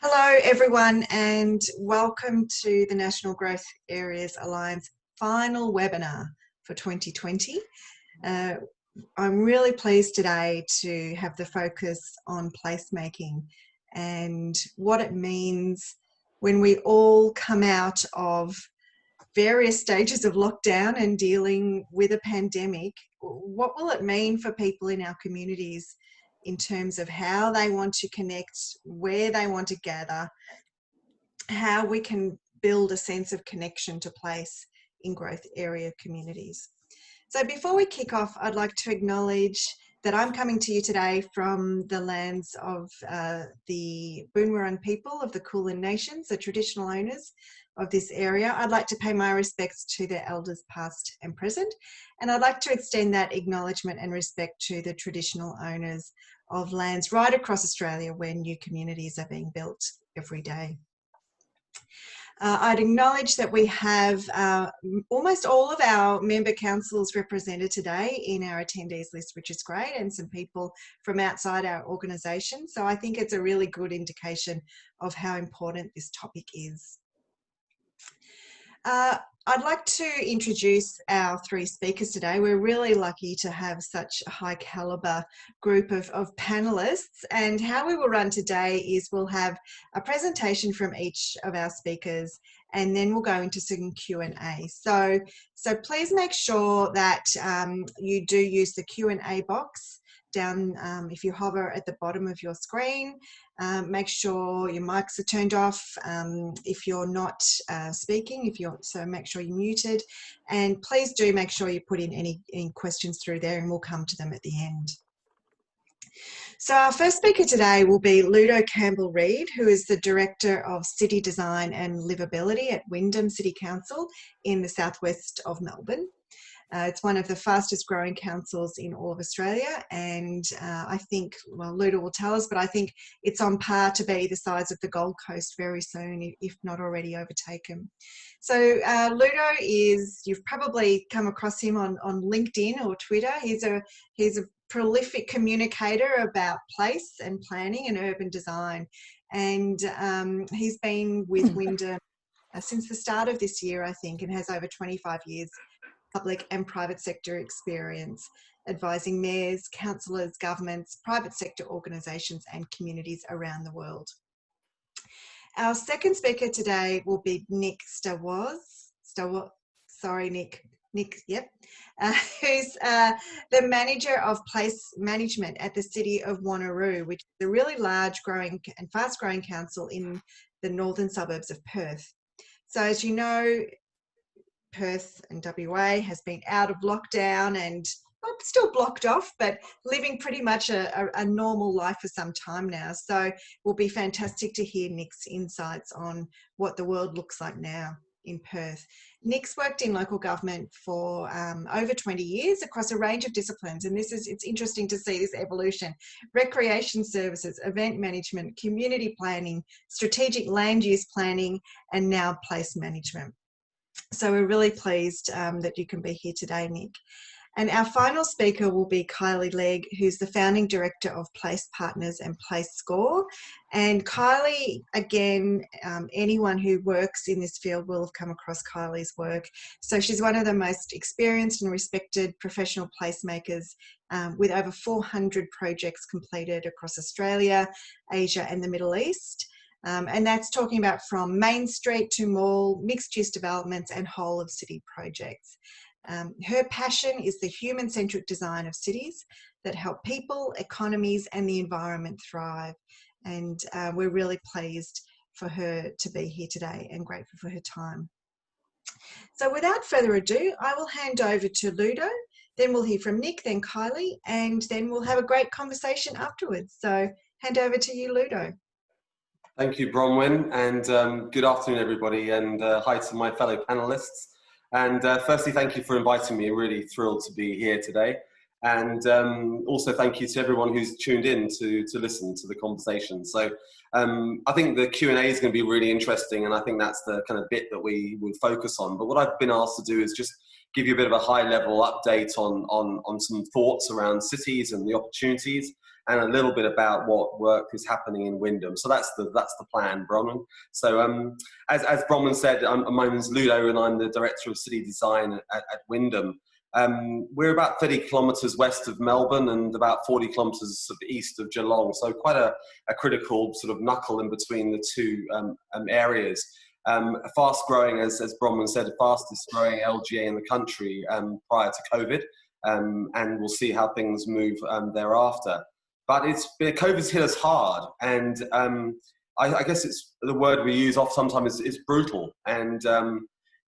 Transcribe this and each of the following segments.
Hello everyone and welcome to the National Growth Areas Alliance final webinar for 2020. I'm really pleased today to have the focus on placemaking and what it means when we all come out of various stages of lockdown and dealing with a pandemic. What will it mean for people in our communities in terms of how they want to connect, where they want to gather, how we can build a sense of connection to place in growth area communities. So before we kick off, I'd like to acknowledge that I'm coming to you today from the lands of the Boonwurrung people of the Kulin Nations, the traditional owners of this area. I'd like to pay my respects to their elders past and present, and I'd like to extend that acknowledgement and respect to the traditional owners of lands right across Australia where new communities are being built every day. I'd acknowledge that we have almost all of our member councils represented today in our attendees list, which is great, and some people from outside our organisation. So I think it's a really good indication of how important this topic is. I'd like to introduce our three speakers today. We're really lucky to have such a high calibre group of panellists, and how we will run today is we'll have a presentation from each of our speakers and then we'll go into some Q&A. So please make sure that you do use the Q&A box down if you hover at the bottom of your screen. Make sure your mics are turned off if you're not speaking, so make sure you're muted, and please do make sure you put in any questions through there and we'll come to them at the end. So our first speaker today will be Ludo Campbell-Reid, who is the Director of City Design and Livability at Wyndham City Council in the southwest of Melbourne. It's one of the fastest growing councils in all of Australia, and I think, well, Ludo will tell us, but I think it's on par to be the size of the Gold Coast very soon, if not already overtaken. So Ludo is, you've probably come across him on LinkedIn or Twitter. He's a prolific communicator about place and planning and urban design, and he's been with Wyndham since the start of this year, I think, and has over 25 years public and private sector experience advising mayors, councillors, governments, private sector organisations and communities around the world. Our second speaker today will be Nick who's the Manager of Place Management at the City of Wanneroo, which is a really large growing and fast growing council in the northern suburbs of Perth. So as you know, Perth and WA has been out of lockdown and still blocked off, but living pretty much a normal life for some time now. So it will be fantastic to hear Nick's insights on what the world looks like now in Perth. Nick's worked in local government for over 20 years across a range of disciplines, and it's interesting to see this evolution: recreation services, event management, community planning, strategic land use planning, and now place management. So we're really pleased that you can be here today, Nick. And our final speaker will be Kylie Legg, who's the founding director of Place Partners and Place Score. And Kylie, again, anyone who works in this field will have come across Kylie's work. So she's one of the most experienced and respected professional placemakers with over 400 projects completed across Australia, Asia and the Middle East. And that's talking about from Main Street to mall, mixed-use developments and whole-of-city projects. Her passion is the human-centric design of cities that help people, economies and the environment thrive. And we're really pleased for her to be here today and grateful for her time. So without further ado, I will hand over to Ludo, then we'll hear from Nick, then Kylie, and then we'll have a great conversation afterwards. So hand over to you, Ludo. Thank you, Bronwyn, and good afternoon, everybody, and hi to my fellow panellists. And firstly, thank you for inviting me. I'm really thrilled to be here today. And also thank you to everyone who's tuned in to listen to the conversation. So I think the Q&A is going to be really interesting, and I think that's the kind of bit that we will focus on. But what I've been asked to do is just give you a bit of a high-level update on some thoughts around cities and the opportunities, and a little bit about what work is happening in Wyndham. So that's the plan, Bronwyn. So as Bronwyn said, my name is Ludo and I'm the Director of City Design at Wyndham. We're about 30 kilometres west of Melbourne and about 40 kilometres sort of east of Geelong, so quite a critical sort of knuckle in between the two areas. Fast growing, as Bronwyn said, the fastest growing LGA in the country prior to COVID, and we'll see how things move thereafter. But COVID's hit us hard, and I guess it's the word we use oft sometimes is brutal. And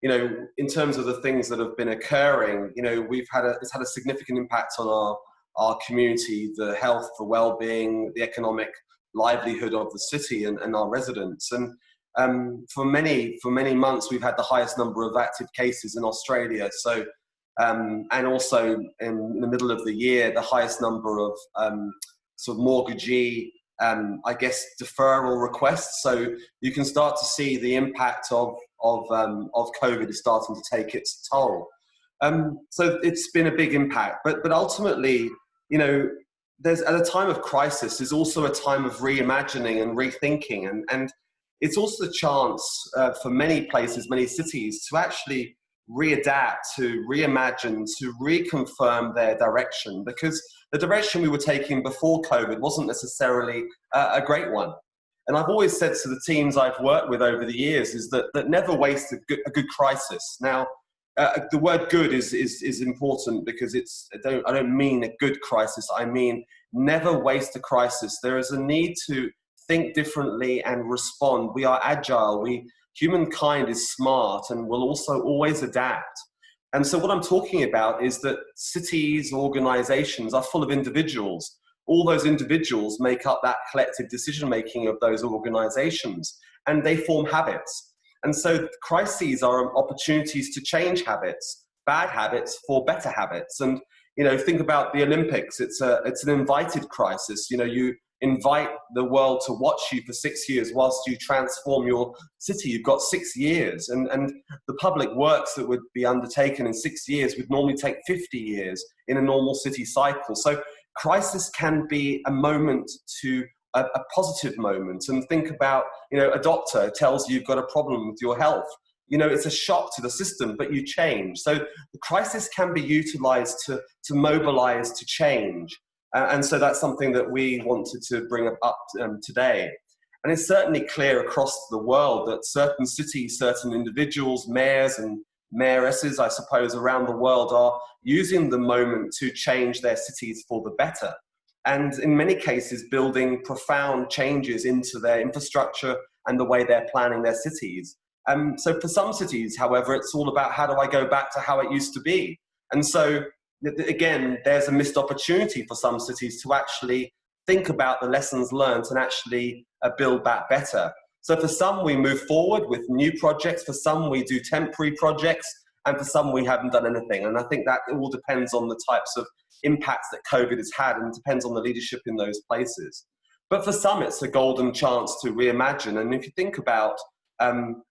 you know, in terms of the things that have been occurring, you know, it's had a significant impact on our community, the health, the well-being, the economic livelihood of the city and our residents. And for many months, we've had the highest number of active cases in Australia. So, and also in the middle of the year, the highest number of sort of mortgagee, I guess, deferral requests. So you can start to see the impact of COVID is starting to take its toll. So it's been a big impact, but ultimately, you know, there's at a time of crisis, there's also a time of reimagining and rethinking, and it's also the chance for many places, many cities, to actually readapt, to reimagine, to reconfirm their direction, because the direction we were taking before COVID wasn't necessarily a great one. And I've always said to the teams I've worked with over the years is that never waste a good crisis. Now, the word good is important because I don't mean a good crisis. I mean, never waste a crisis. There is a need to think differently and respond. We are agile. Humankind is smart and will also always adapt. And so what I'm talking about is that cities, organizations are full of individuals. All those individuals make up that collective decision-making of those organizations, and they form habits. And so crises are opportunities to change habits, bad habits for better habits. And, you know, think about the Olympics. It's an invited crisis. You know, you invite the world to watch you for 6 years whilst you transform your city. You've got 6 years, and the public works that would be undertaken in 6 years would normally take 50 years in a normal city cycle. So crisis can be a moment to a positive moment. And think about, you know, a doctor tells you you've got a problem with your health. You know, it's a shock to the system, but you change. So the crisis can be utilized to mobilize, to change. And so that's something that we wanted to bring up today. And it's certainly clear across the world that certain cities, certain individuals, mayors and mayoresses, I suppose, around the world are using the moment to change their cities for the better. And in many cases, building profound changes into their infrastructure and the way they're planning their cities. So for some cities, however, it's all about how do I go back to how it used to be? And so again, there's a missed opportunity for some cities to actually think about the lessons learned and actually build back better. So for some, we move forward with new projects. For some, we do temporary projects. And for some, we haven't done anything. And I think that it all depends on the types of impacts that COVID has had, and depends on the leadership in those places. But for some, it's a golden chance to reimagine. And if you think about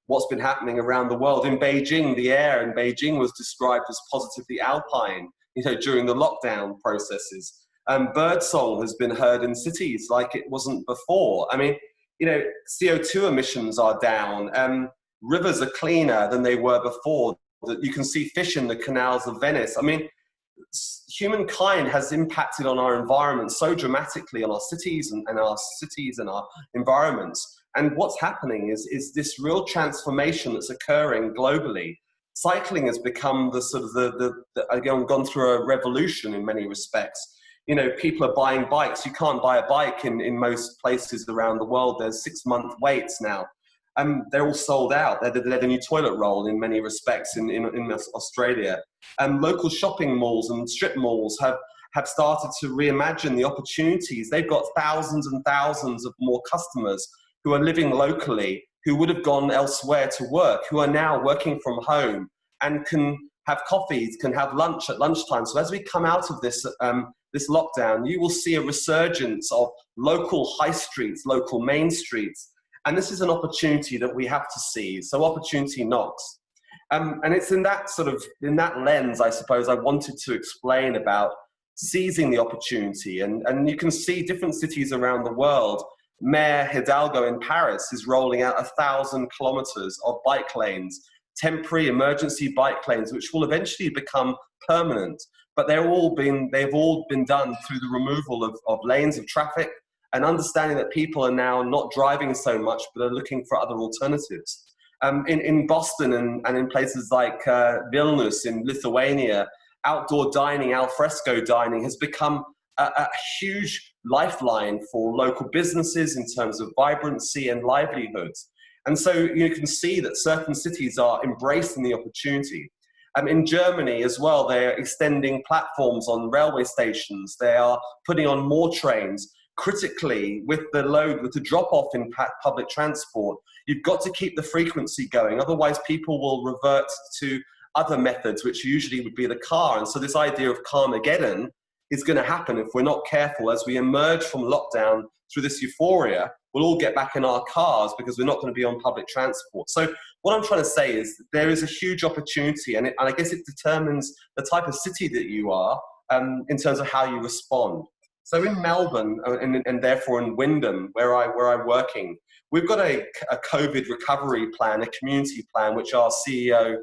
what's been happening around the world, in Beijing, the air in Beijing was described as positively alpine, you know, during the lockdown processes. Birdsong has been heard in cities like it wasn't before. I mean, you know, CO2 emissions are down. Rivers are cleaner than they were before. You can see fish in the canals of Venice. I mean, humankind has impacted on our environment so dramatically, on our cities and our environments. And what's happening is this real transformation that's occurring globally. Cycling has become the sort of gone through a revolution in many respects. You know, people are buying bikes. You can't buy a bike in most places around the world. There's 6-month waits now. They're all sold out. They're the new toilet roll in many respects in Australia. Local shopping malls and strip malls have started to reimagine the opportunities. They've got thousands and thousands of more customers who are living locally, who would have gone elsewhere to work, who are now working from home and can have coffees, can have lunch at lunchtime. So as we come out of this lockdown, you will see a resurgence of local high streets, local main streets. And this is an opportunity that we have to seize. So opportunity knocks. And it's in that lens, I suppose, I wanted to explain about seizing the opportunity. And you can see different cities around the world. Mayor Hidalgo in Paris is rolling out 1,000 kilometers of bike lanes, temporary emergency bike lanes, which will eventually become permanent. But they've all been done through the removal of lanes of traffic and understanding that people are now not driving so much, but are looking for other alternatives. In Boston and in places like Vilnius in Lithuania, outdoor dining, al fresco dining has become a huge lifeline for local businesses in terms of vibrancy and livelihoods. And so you can see that certain cities are embracing the opportunity. In Germany as well, they're extending platforms on railway stations. They are putting on more trains. Critically, with the drop-off in public transport, you've got to keep the frequency going. Otherwise, people will revert to other methods, which usually would be the car. And so this idea of Carmageddon is going to happen if we're not careful. As we emerge from lockdown through this euphoria, we'll all get back in our cars because we're not going to be on public transport. So what I'm trying to say is that there is a huge opportunity, and I guess it determines the type of city that you are in terms of how you respond. So in Melbourne, and therefore in Wyndham, where I'm working, we've got a COVID recovery plan, a community plan, which our CEO,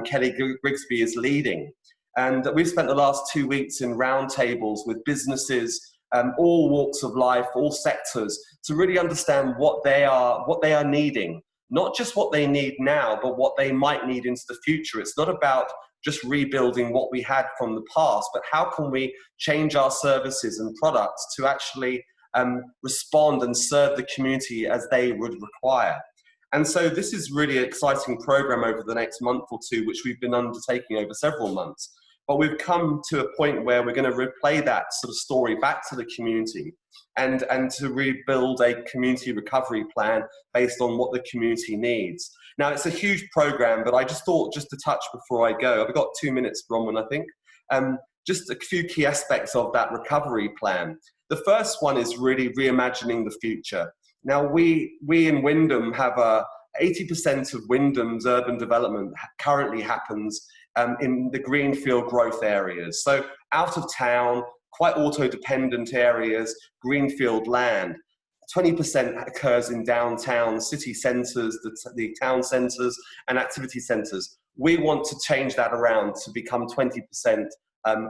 Kelly Grigsby, is leading. And we've spent the last 2 weeks in roundtables with businesses, all walks of life, all sectors, to really understand what they are needing. Not just what they need now, but what they might need into the future. It's not about just rebuilding what we had from the past, but how can we change our services and products to actually respond and serve the community as they would require. And so this is really an exciting program over the next month or two, which we've been undertaking over several months. But we've come to a point where we're going to replay that sort of story back to the community and to rebuild a community recovery plan based on what the community needs. Now, it's a huge program, but I just thought just to touch before I go, I've got 2 minutes, Bronwyn, I think, just a few key aspects of that recovery plan. The first one is really reimagining the future. Now, we in Wyndham have 80% of Wyndham's urban development currently happens in the greenfield growth areas. So out of town, quite auto-dependent areas, greenfield land. 20% occurs in downtown city centres, the town centres and activity centres. We want to change that around to become 20%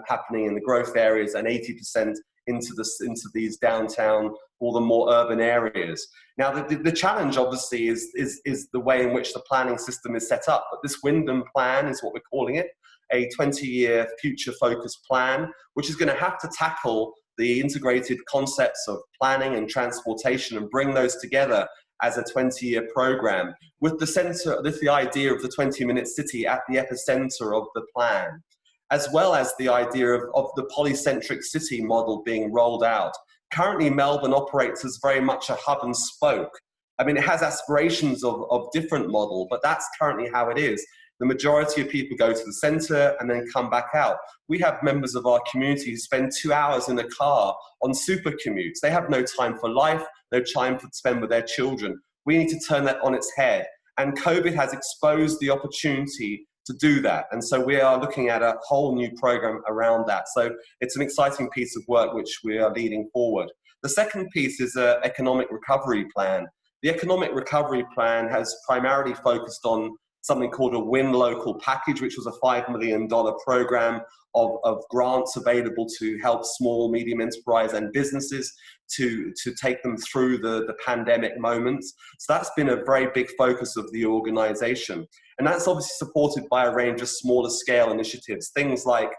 happening in the growth areas and 80% into these downtown or the more urban areas. Now, the challenge obviously is the way in which the planning system is set up. But this Wyndham plan is what we're calling it, a 20-year future-focused plan, which is going to have to tackle the integrated concepts of planning and transportation and bring those together as a 20-year program with the idea of the 20-minute city at the epicenter of the plan, as well as the idea of the polycentric city model being rolled out. Currently, Melbourne operates as very much a hub and spoke. I mean, it has aspirations of different model, but that's currently how it is. The majority of people go to the centre and then come back out. We have members of our community who spend 2 hours in a car on super commutes. They have no time for life, no time to spend with their children. We need to turn that on its head. And COVID has exposed the opportunity to do that. And so we are looking at a whole new program around that. So it's an exciting piece of work which we are leading forward. The second piece is an economic recovery plan. The economic recovery plan has primarily focused on something called a Win Local package, which was a $5 million program of grants available to help small, medium enterprise and businesses to take them through the pandemic moments. So that's been a very big focus of the organization. And that's obviously supported by a range of smaller scale initiatives, things like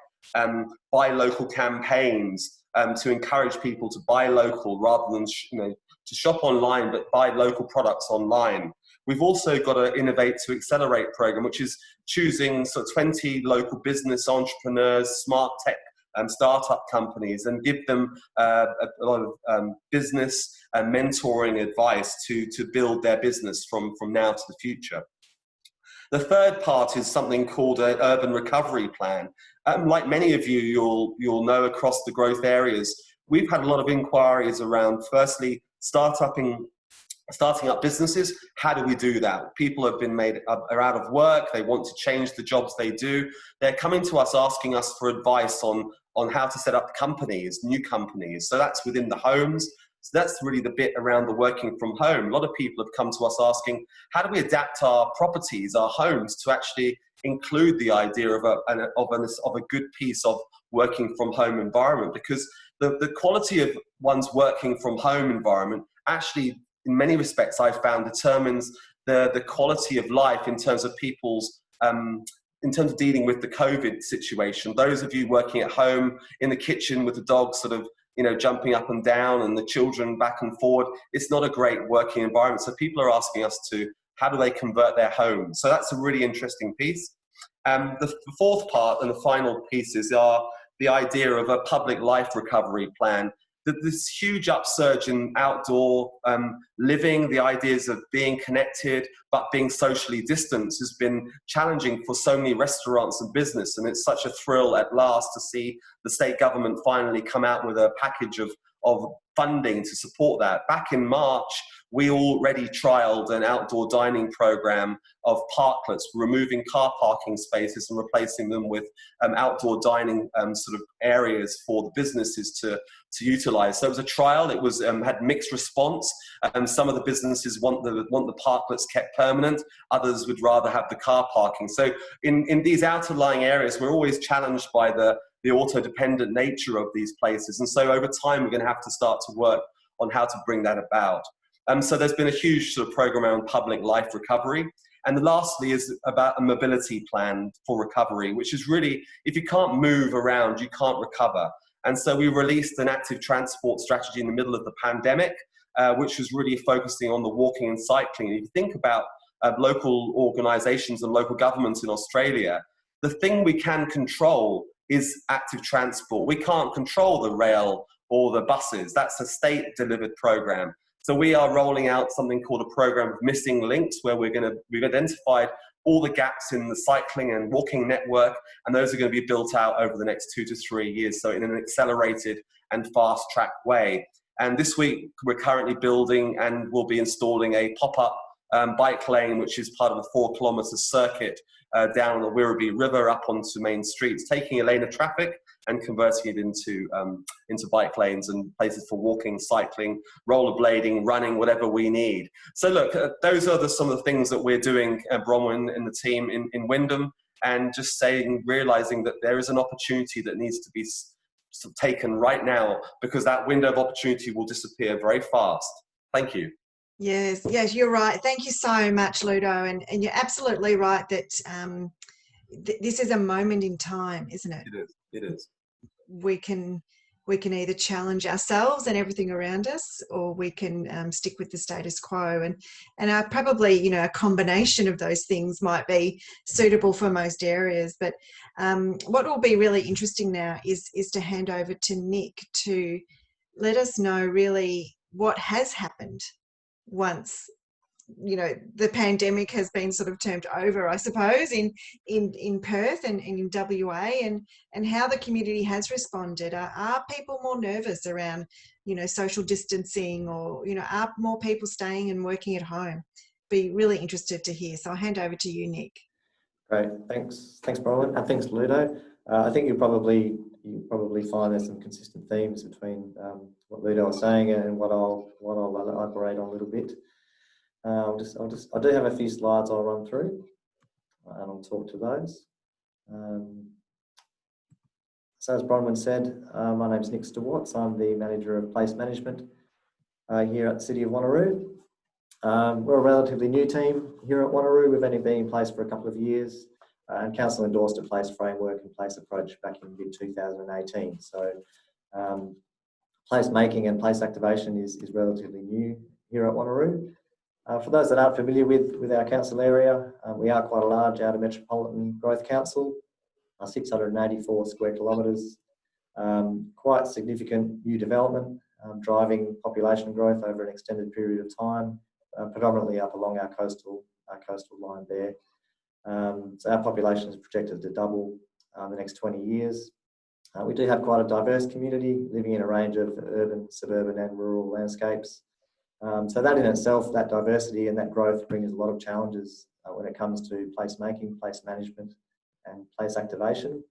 buy local campaigns to encourage people to buy local rather than to shop online, but buy local products online. We've also got an Innovate to Accelerate program, which is choosing 20 local business entrepreneurs, smart tech startup companies, and give them a lot of business and mentoring advice to build their business from now to the future. The third part is something called an urban recovery plan. Like many of you, you'll know across the growth areas, we've had a lot of inquiries around, firstly, starting up businesses. How do we do that? People have been are out of work. They want to change the jobs they do. They're coming to us asking us for advice on on how to set up companies, new companies. So that's within the homes. So that's really the bit around the working from home. A lot of people have come to us asking, how do we adapt our properties, our homes, to actually include the idea of a good piece of working from home environment? Because the quality of one's working from home environment actually, in many respects, I've found determines the quality of life in terms of people's, in terms of dealing with the COVID situation. Those of you working at home in the kitchen with the dogs sort of, jumping up and down and the children back and forward, it's not a great working environment. So people are asking us how do they convert their homes? So that's a really interesting piece. The fourth part and the final pieces are the idea of a public life recovery plan. This huge upsurge in outdoor living, the ideas of being connected but being socially distanced has been challenging for so many restaurants and business, and it's such a thrill at last to see the state government finally come out with a package of funding to support that. Back in March, we already trialled an outdoor dining program of parklets, removing car parking spaces and replacing them with outdoor dining sort of areas for the businesses to utilize. So it was a trial. It was had mixed response. Some of the businesses want the parklets kept permanent. Others would rather have the car parking. So in these outer lying areas, we're always challenged by the auto-dependent nature of these places. And so over time, we're going to have to start to work on how to bring that about. So there's been a huge sort of program around public life recovery. And lastly is about a mobility plan for recovery, which is really, if you can't move around, you can't recover. And so we released an active transport strategy in the middle of the pandemic, which was really focusing on the walking and cycling. And if you think about local organisations and local governments in Australia, the thing we can control is active transport. We can't control the rail or the buses. That's a state-delivered program. So we are rolling out something called a program of missing links, where we've identified all the gaps in the cycling and walking network, and those are going to be built out over the next 2 to 3 years, so in an accelerated and fast-track way. And this week, we're currently building and will be installing a pop-up bike lane, which is part of a 4-kilometre circuit down the Werribee River up onto main streets, taking a lane of traffic and converting it into bike lanes and places for walking, cycling, rollerblading, running, whatever we need. So look, those are some of the things that we're doing at Bronwyn and the team in Wyndham, and just realising that there is an opportunity that needs to be taken right now, because that window of opportunity will disappear very fast. Thank you. Yes, you're right. Thank you so much, Ludo. And you're absolutely right that this is a moment in time, isn't it? It is. We can either challenge ourselves and everything around us, or we can stick with the status quo. And probably, a combination of those things might be suitable for most areas. But what will be really interesting now is to hand over to Nick to let us know really what has happened once the pandemic has been sort of termed over, I suppose, in Perth and in WA, and how the community has responded. Are people more nervous around social distancing, or are more people staying and working at home? Be really interested to hear. So I'll hand over to you, Nick. Great, thanks Bronwyn, and thanks Ludo. I think you probably find there's some consistent themes between what Ludo was saying and what I'll elaborate on a little bit. I do have a few slides I'll run through, and I'll talk to those. So as Bronwyn said, my name's Nick Stewarts. I'm the Manager of Place Management here at the City of Wanneroo. We're a relatively new team here at Wanneroo. We've only been in place for a couple of years, and Council endorsed a place framework and place approach back in mid-2018. So placemaking and place activation is relatively new here at Wanneroo. For those that aren't familiar with our council area, we are quite a large outer metropolitan growth council, 684 square kilometres, quite significant new development, driving population growth over an extended period of time, predominantly up along our coastal line there. So our population is projected to double the next 20 years. We do have quite a diverse community, living in a range of urban, suburban and rural landscapes. So that in itself, that diversity and that growth brings a lot of challenges when it comes to placemaking, place management and place activation.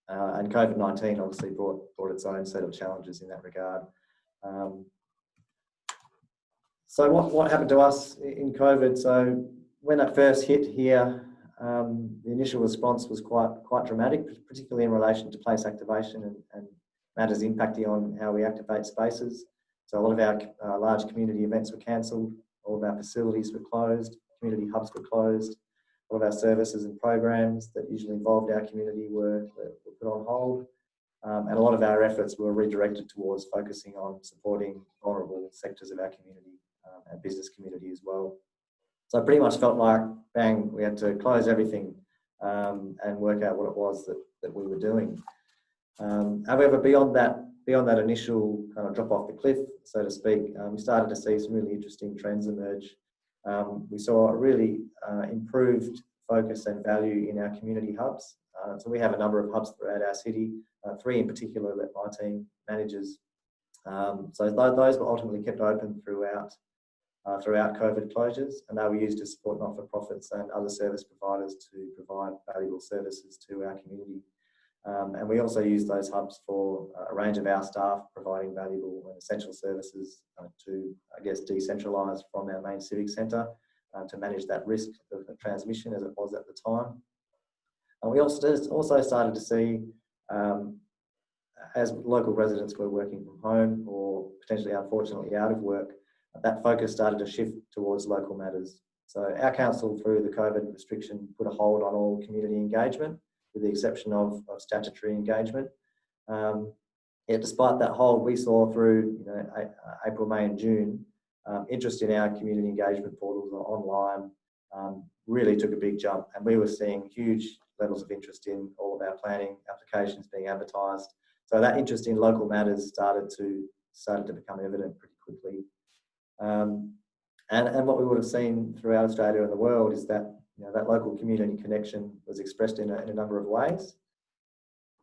And COVID-19 obviously brought its own set of challenges in that regard. So what happened to us in COVID? So when it first hit here, the initial response was quite dramatic, particularly in relation to place activation and matters impacting on how we activate spaces. So a lot of our large community events were cancelled, all of our facilities were closed, community hubs were closed, all of our services and programs that usually involved our community were put on hold. And a lot of our efforts were redirected towards focusing on supporting vulnerable sectors of our community and business community as well. So it pretty much felt like, bang, we had to close everything and work out what it was that we were doing. However, beyond that initial kind of drop off the cliff, so to speak, we started to see some really interesting trends emerge. We saw a really improved focus and value in our community hubs. So we have a number of hubs throughout our city, 3 in particular that my team manages. So those were ultimately kept open throughout COVID closures, and they were used to support not-for-profits and other service providers to provide valuable services to our community. And we also use those hubs for a range of our staff providing valuable and essential services to, I guess, decentralise from our main civic centre to manage that risk of transmission as it was at the time. And we also started to see, as local residents were working from home or potentially unfortunately out of work, that focus started to shift towards local matters. So our council, through the COVID restriction, put a hold on all community engagement, with the exception of statutory engagement. Yet despite that hold, we saw through April, May and June, interest in our community engagement portals online really took a big jump, and we were seeing huge levels of interest in all of our planning applications being advertised. So that interest in local matters started to become evident pretty quickly. And what we would have seen throughout Australia and the world is that that local community connection was expressed in a number of ways.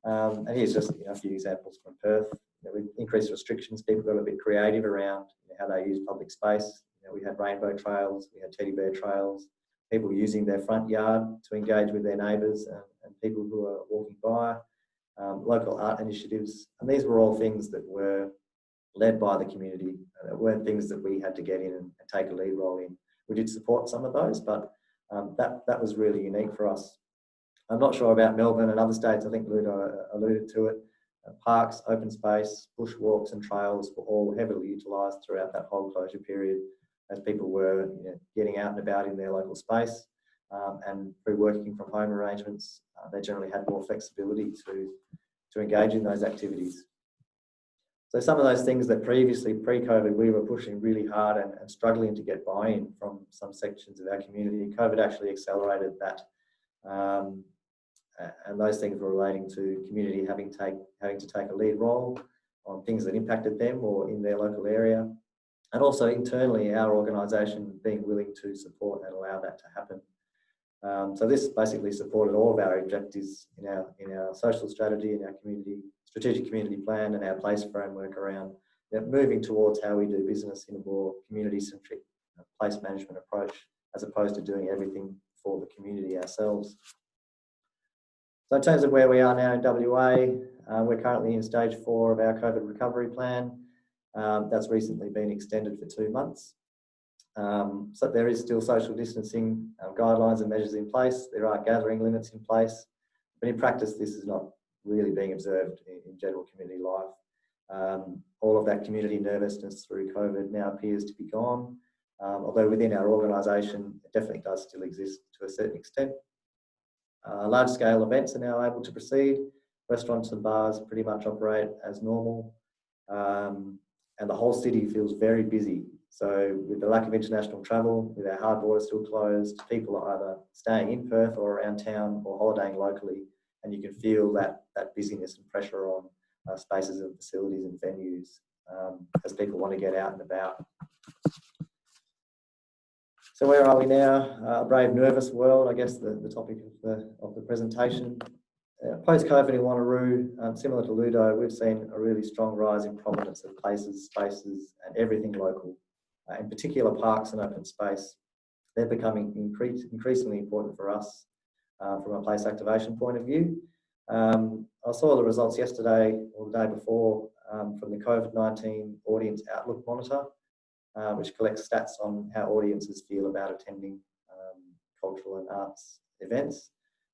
And here's just a few examples from Perth. With increased restrictions, people got a bit creative around how they use public space. We had rainbow trails, we had teddy bear trails, people using their front yard to engage with their neighbours and people who are walking by, local art initiatives. And these were all things that were led by the community. It weren't things that we had to get in and take a lead role in. We did support some of those, but that was really unique for us. I'm not sure about Melbourne and other states. I think Ludo alluded to it. Parks, open space, bush walks and trails were all heavily utilised throughout that whole closure period as people were getting out and about in their local space. And through working from home arrangements, they generally had more flexibility to engage in those activities. So some of those things that previously, pre-COVID, we were pushing really hard and struggling to get buy-in from some sections of our community, COVID actually accelerated that. And those things were relating to community having to take a lead role on things that impacted them or in their local area. And also internally, our organisation being willing to support and allow that to happen. So this basically supported all of our objectives in our social strategy, in our strategic community plan and our place framework around moving towards how we do business in a more community-centric place management approach, as opposed to doing everything for the community ourselves. So in terms of where we are now in WA, we're currently in stage 4 of our COVID recovery plan. That's recently been extended for 2 months. So there is still social distancing guidelines and measures in place. There are gathering limits in place, but in practice, this is not really being observed in general community life. All of that community nervousness through COVID now appears to be gone, although within our organisation, it definitely does still exist to a certain extent. Large-scale events are now able to proceed. Restaurants and bars pretty much operate as normal, and the whole city feels very busy. So with the lack of international travel, with our hard borders still closed, people are either staying in Perth or around town or holidaying locally, and you can feel that busyness and pressure on spaces and facilities and venues as people want to get out and about. So where are we now? A brave, nervous world, I guess the topic of the presentation. Post-COVID in Wanneroo, similar to Ludo, we've seen a really strong rise in prominence of places, spaces and everything local. In particular, parks and open space. They're becoming increasingly important for us from a place activation point of view. I saw the results yesterday or the day before from the COVID-19 Audience Outlook Monitor, which collects stats on how audiences feel about attending cultural and arts events.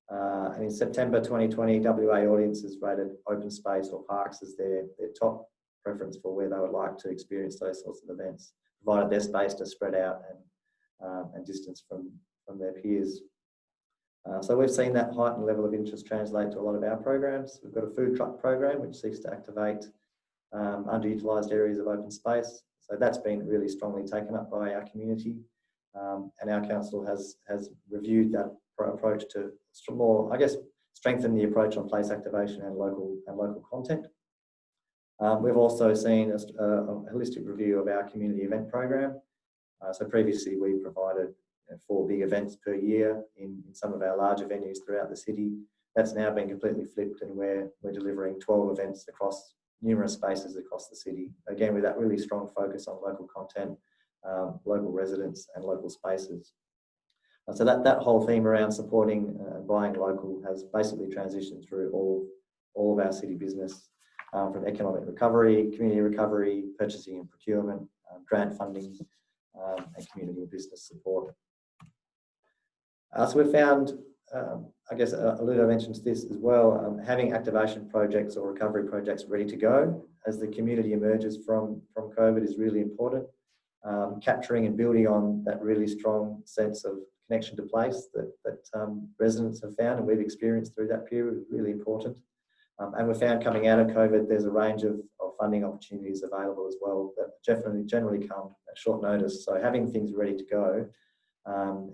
And in September 2020, WA audiences rated open space or parks as their top preference for where they would like to experience those sorts of events, provided their space to spread out and distance from their peers. So we've seen that heightened level of interest translate to a lot of our programs. We've got a food truck program which seeks to activate underutilised areas of open space. So that's been really strongly taken up by our community, and our council has reviewed that approach to more, I guess, strengthen the approach on place activation and local content. We've also seen a holistic review of our community event program. So previously we provided 4 big events per year in some of our larger venues throughout the city. That's now been completely flipped, and we're delivering 12 events across numerous spaces across the city. Again, with that really strong focus on local content, local residents and local spaces. So that whole theme around supporting and buying local has basically transitioned through all of our city business, from economic recovery, community recovery, purchasing and procurement, grant funding, and community and business support. So we've found, I guess Ludo mentions this as well, having activation projects or recovery projects ready to go as the community emerges from COVID is really important. Capturing and building on that really strong sense of connection to place that residents have found and we've experienced through that period is really important. And we've found coming out of COVID, there's a range of funding opportunities available as well that generally come at short notice. So having things ready to go,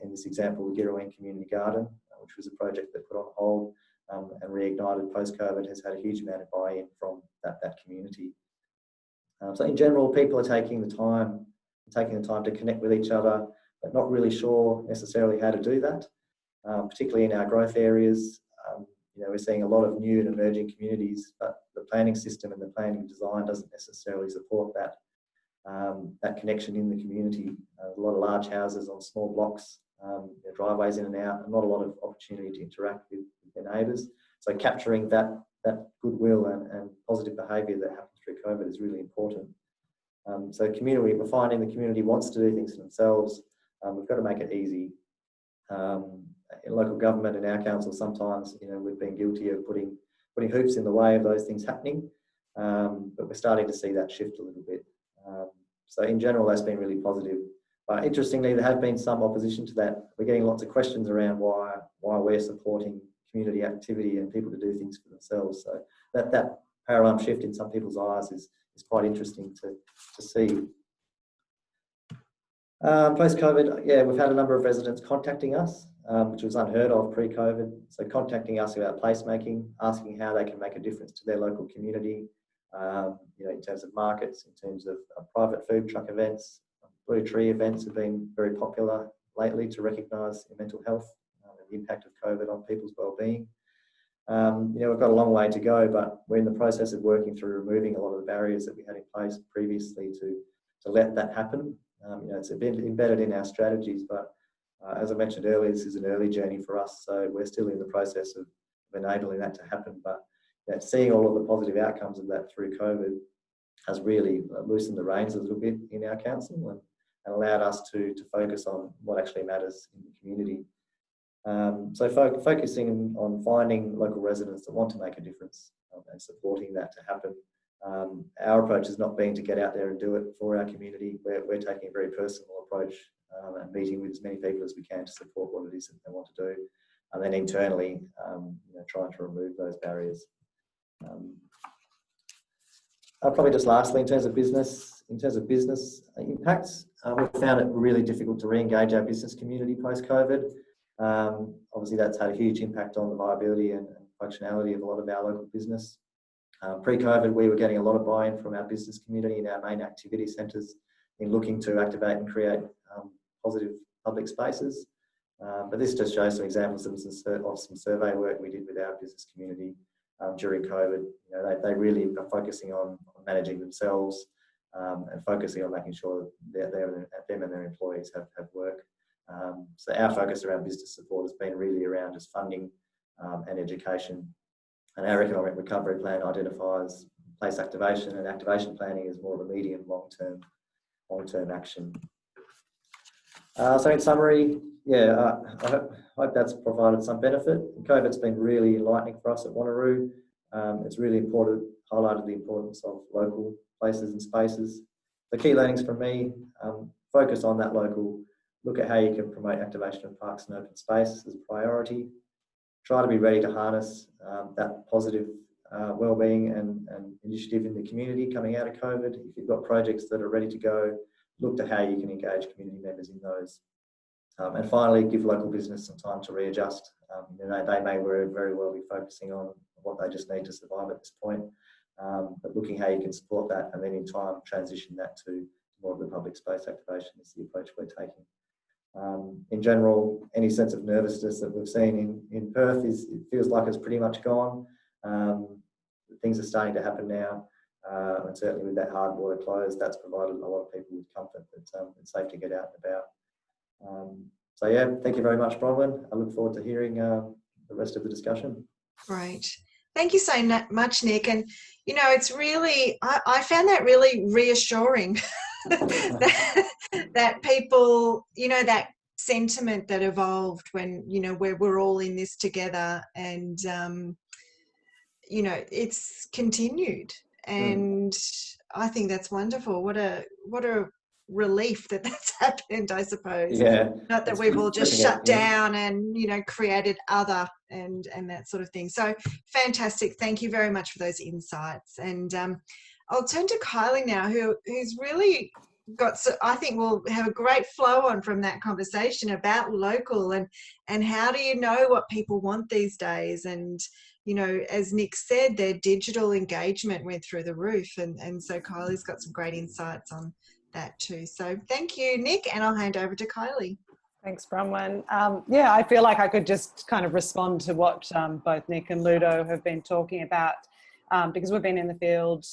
in this example, the Girraween Community Garden, which was a project that put on hold and reignited post-COVID, has had a huge amount of buy-in from that community. So in general, people are taking the time to connect with each other, but not really sure necessarily how to do that, particularly in our growth areas. We're seeing a lot of new and emerging communities, but the planning system and the planning design doesn't necessarily support that connection in the community. A lot of large houses on small blocks, driveways in and out, and not a lot of opportunity to interact with their neighbours. So capturing that goodwill and positive behaviour that happened through COVID is really important. So community, we're finding the community wants to do things for themselves. We've got to make it easy. In local government and our council, sometimes we've been guilty of putting hoops in the way of those things happening, but we're starting to see that shift a little bit. So in general, that's been really positive. But interestingly, there have been some opposition to that. We're getting lots of questions around why we're supporting community activity and people to do things for themselves. So that paradigm shift in some people's eyes is quite interesting to see. Post-COVID, yeah, we've had a number of residents contacting us, which was unheard of pre-COVID. So contacting us about placemaking, asking how they can make a difference to their local community, in terms of markets, in terms of private food truck events. Blue Tree events have been very popular lately to recognise mental health and the impact of COVID on people's well-being. We've got a long way to go, but we're in the process of working through removing a lot of the barriers that we had in place previously to let that happen. It's a bit embedded in our strategies, but as I mentioned earlier, this is an early journey for us, so we're still in the process of enabling that to happen. But seeing all of the positive outcomes of that through COVID has really loosened the reins a little bit in our council and allowed us to focus on what actually matters in the community. So focusing on finding local residents that want to make a difference and supporting that to happen. Our approach is not being to get out there and do it for our community. We're taking a very personal approach and meeting with as many people as we can to support what it is that they want to do, and then internally, trying to remove those barriers. Probably just lastly, in terms of business impacts, we've found it really difficult to re-engage our business community post-COVID. Obviously, that's had a huge impact on the viability and functionality of a lot of our local business. Pre-COVID, we were getting a lot of buy-in from our business community in our main activity centres in looking to activate and create positive public spaces. But this just shows some examples of some survey work we did with our business community during COVID. They really are focusing on managing themselves and focusing on making sure that them and their employees have work. So our focus around business support has been really around just funding and education And our economic recovery plan identifies place activation and activation planning as more of a medium long-term action. So in summary, yeah, I hope that's provided some benefit. COVID's been really enlightening for us at Wanneroo. It's really highlighted the importance of local places and spaces. The key learnings from me, focus on that local, look at how you can promote activation of parks and open space as a priority. Try to be ready to harness that positive wellbeing and initiative in the community coming out of COVID. If you've got projects that are ready to go, look to how you can engage community members in those. And finally, give local business some time to readjust. They may very well be focusing on what they just need to survive at this point, but looking how you can support that and then in time transition that to more of the public space activation is the approach we're taking. In general, any sense of nervousness that we've seen in Perth it feels like it's pretty much gone. Things are starting to happen now, and certainly with that hard border closed, that's provided a lot of people with comfort that it's safe to get out and about. So yeah, thank you very much, Bronwyn. I look forward to hearing the rest of the discussion. Great. Thank you so much, Nick. And, you know, it's really, I found that really reassuring that people, you know, that sentiment that evolved when, you know, we're all in this together and, you know, it's continued. And I think that's wonderful. What a relief that that's happened, I suppose. Yeah. Not that we've all just shut down and, you know, created other and that sort of thing. So fantastic. Thank you very much for those insights. And I'll turn to Kylie now, who's really got, I think we'll have a great flow on from that conversation about local and how do you know what people want these days. And, you know, as Nick said, their digital engagement went through the roof. And so Kylie's got some great insights on that too. So thank you, Nick, and I'll hand over to Kylie. Thanks, Bronwyn. Yeah, I feel like I could just kind of respond to what both Nick and Ludo have been talking about because we've been in the field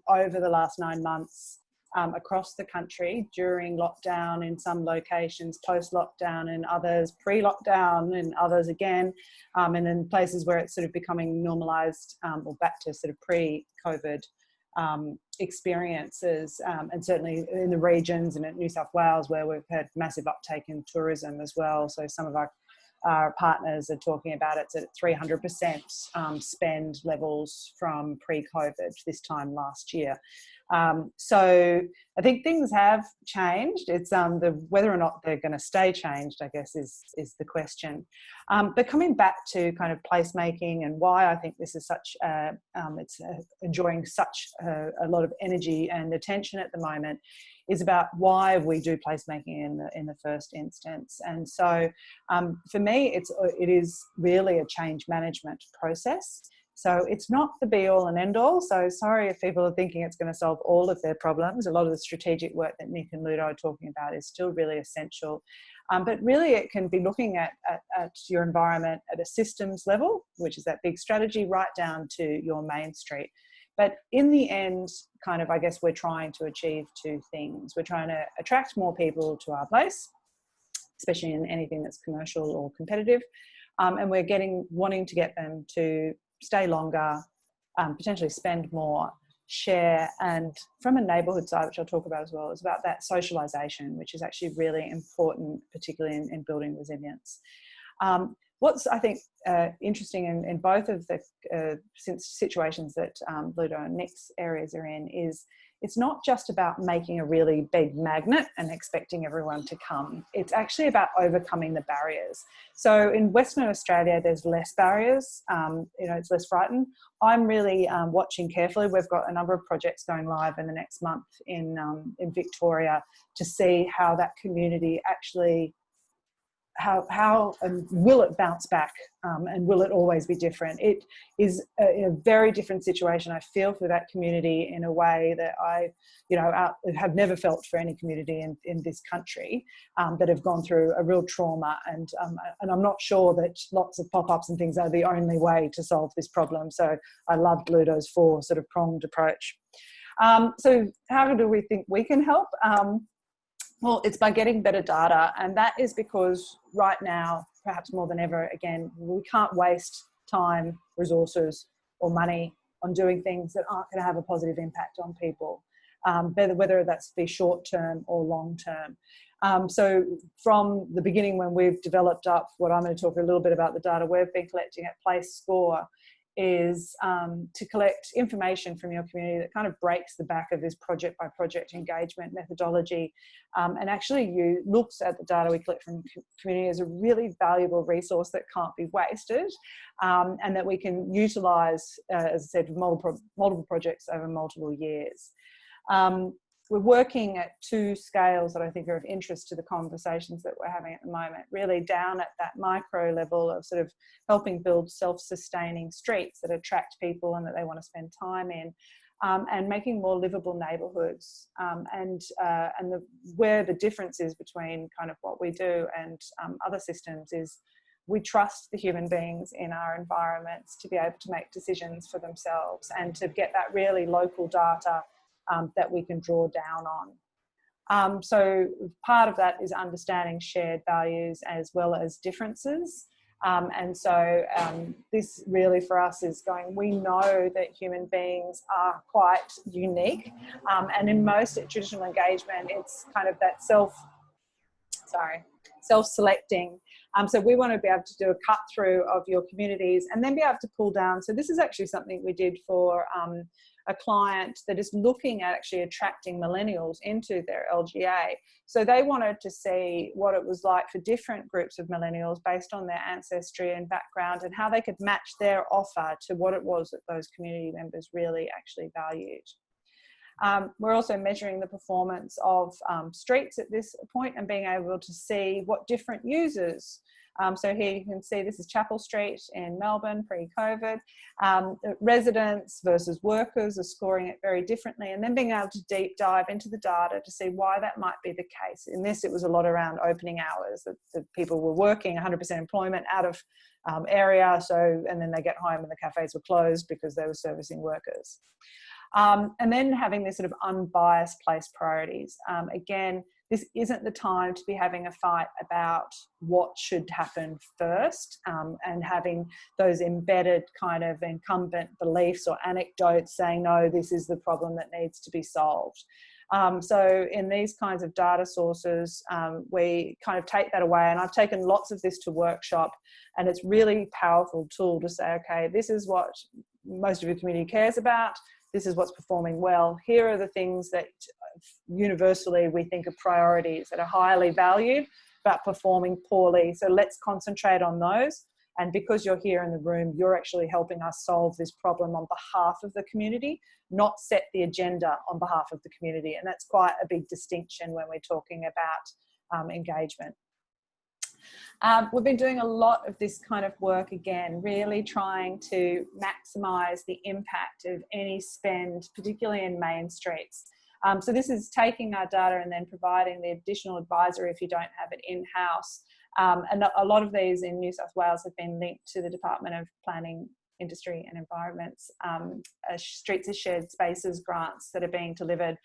over the last 9 months across the country during lockdown in some locations, post-lockdown in others, pre-lockdown in others again, and in places where it's sort of becoming normalised or back to sort of pre-COVID experiences, and certainly in the regions and in New South Wales where we've had massive uptake in tourism as well. So some of our partners are talking about it's at 300% spend levels from pre-COVID this time last year. So I think things have changed. It's whether or not they're going to stay changed, I guess, is the question. But coming back to kind of placemaking and why I think this is such it's enjoying such a lot of energy and attention at the moment is about why we do placemaking in the first instance. And so for me, it is really a change management process. So it's not the be all and end all. So sorry if people are thinking it's going to solve all of their problems. A lot of the strategic work that Nick and Ludo are talking about is still really essential. But really it can be looking at your environment at a systems level, which is that big strategy, right down to your main street. But in the end, kind of, I guess we're trying to achieve two things. We're trying to attract more people to our place, especially in anything that's commercial or competitive. And we're wanting to get them to stay longer, potentially spend more, share, and from a neighbourhood side, which I'll talk about as well, is about that socialisation, which is actually really important, particularly in building resilience. What's, I think, interesting in both of the situations that Ludo and Nick's areas are in is it's not just about making a really big magnet and expecting everyone to come. It's actually about overcoming the barriers. So in Western Australia, there's less barriers. You know, it's less frightened. I'm really watching carefully. We've got a number of projects going live in the next month in Victoria to see how that community actually how and will it bounce back and will it always be different? It is in a very different situation. I feel for that community in a way that I, you know, have never felt for any community in this country that have gone through a real trauma. And I'm not sure that lots of pop-ups and things are the only way to solve this problem. So I loved Ludo's 4 sort of pronged approach. So how do we think we can help? Well, it's by getting better data, and that is because right now, perhaps more than ever, again, we can't waste time, resources, or money on doing things that aren't going to have a positive impact on people, whether that's be short term or long term. So from the beginning, when we've developed up what I'm going to talk a little bit about, the data we've been collecting at Place Score, is to collect information from your community that kind of breaks the back of this project by project engagement methodology, and actually looks at the data we collect from community as a really valuable resource that can't be wasted, and that we can utilise, as I said, multiple projects over multiple years. We're working at two scales that I think are of interest to the conversations that we're having at the moment, really down at that micro level of sort of helping build self-sustaining streets that attract people and that they want to spend time in, and making more livable neighbourhoods. Where the difference is between kind of what we do and other systems is we trust the human beings in our environments to be able to make decisions for themselves and to get that really local data that we can draw down on. So part of that is understanding shared values as well as differences. This really for us is going, we know that human beings are quite unique, and in most traditional engagement, it's kind of that self-selecting. So we want to be able to do a cut through of your communities and then be able to pull down. So this is actually something we did for a client that is looking at actually attracting millennials into their LGA. So they wanted to see what it was like for different groups of millennials based on their ancestry and background, and how they could match their offer to what it was that those community members really actually valued. We're also measuring the performance of streets at this point and being able to see what different users. So here you can see this is Chapel Street in Melbourne pre-COVID. Residents versus workers are scoring it very differently, and then being able to deep dive into the data to see why that might be the case. In this, it was a lot around opening hours, that people were working 100% employment out of area, and then they get home and the cafes were closed because they were servicing workers. And then having this sort of unbiased place priorities. Again, this isn't the time to be having a fight about what should happen first, and having those embedded kind of incumbent beliefs or anecdotes saying, no, this is the problem that needs to be solved. So in these kinds of data sources, we kind of take that away, and I've taken lots of this to workshop, and it's really powerful tool to say, okay, this is what most of your community cares about. This is what's performing well. Here are the things that universally we think are priorities that are highly valued but performing poorly. So let's concentrate on those. And because you're here in the room, you're actually helping us solve this problem on behalf of the community, not set the agenda on behalf of the community. And that's quite a big distinction when we're talking about engagement. We've been doing a lot of this kind of work again, really trying to maximise the impact of any spend, particularly in main streets. So this is taking our data and then providing the additional advisory if you don't have it in-house. And a lot of these in New South Wales have been linked to the Department of Planning, Industry and Environment's Streets as Shared Spaces grants that are being delivered,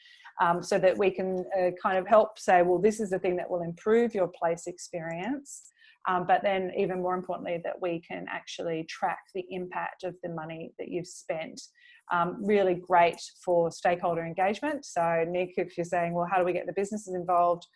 so that we can kind of help say, well, this is the thing that will improve your place experience. But then even more importantly, that we can actually track the impact of the money that you've spent. Really great for stakeholder engagement. So Nick, if you're saying, well, how do we get the businesses involved?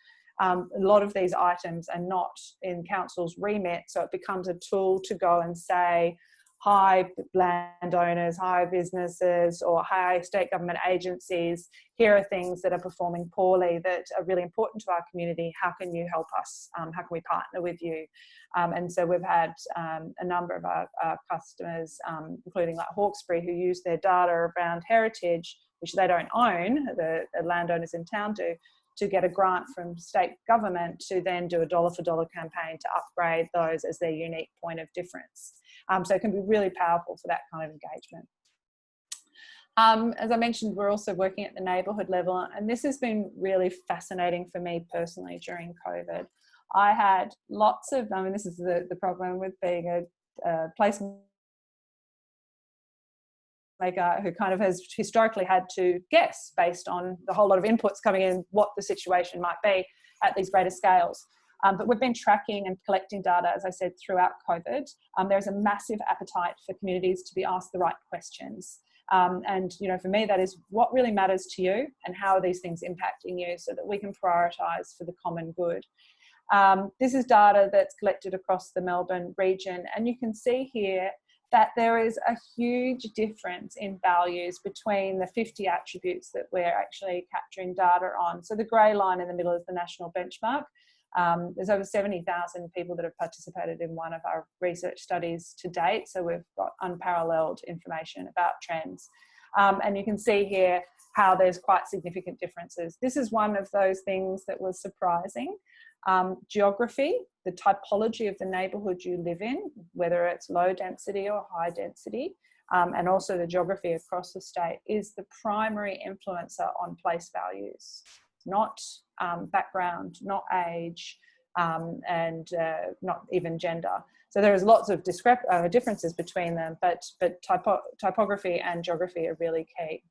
A lot of these items are not in council's remit, so it becomes a tool to go and say, hi landowners, hi businesses, or hi state government agencies, here are things that are performing poorly that are really important to our community. How can you help us? How can we partner with you? And so we've had a number of our customers, including like Hawkesbury, who use their data around heritage, which they don't own, the landowners in town do, to get a grant from state government to then do a dollar for dollar campaign to upgrade those as their unique point of difference. So it can be really powerful for that kind of engagement. As I mentioned, we're also working at the neighbourhood level, and this has been really fascinating for me personally during COVID. I had lots of, I mean, this is the problem with being a placemaker who kind of has historically had to guess based on the whole lot of inputs coming in what the situation might be at these greater scales. But we've been tracking and collecting data, as I said, throughout COVID. There's a massive appetite for communities to be asked the right questions. And, you know, for me, that is what really matters to you and how are these things impacting you, so that we can prioritise for the common good. This is data that's collected across the Melbourne region, and you can see here that there is a huge difference in values between the 50 attributes that we're actually capturing data on. So the grey line in the middle is the national benchmark. There's over 70,000 people that have participated in one of our research studies to date, so we've got unparalleled information about trends. And you can see here how there's quite significant differences. This is one of those things that was surprising. Geography, the typology of the neighbourhood you live in, whether it's low density or high density, and also the geography across the state, is the primary influencer on place values, not background, not age, and not even gender. So there is lots of differences between them, but typography and geography are really key.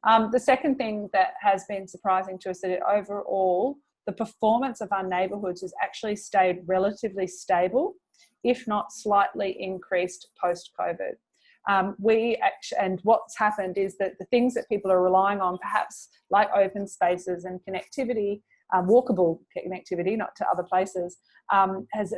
The second thing that has been surprising to us, that overall, the performance of our neighbourhoods has actually stayed relatively stable, if not slightly increased post-COVID. And what's happened is that the things that people are relying on, perhaps like open spaces and connectivity, walkable connectivity, not to other places,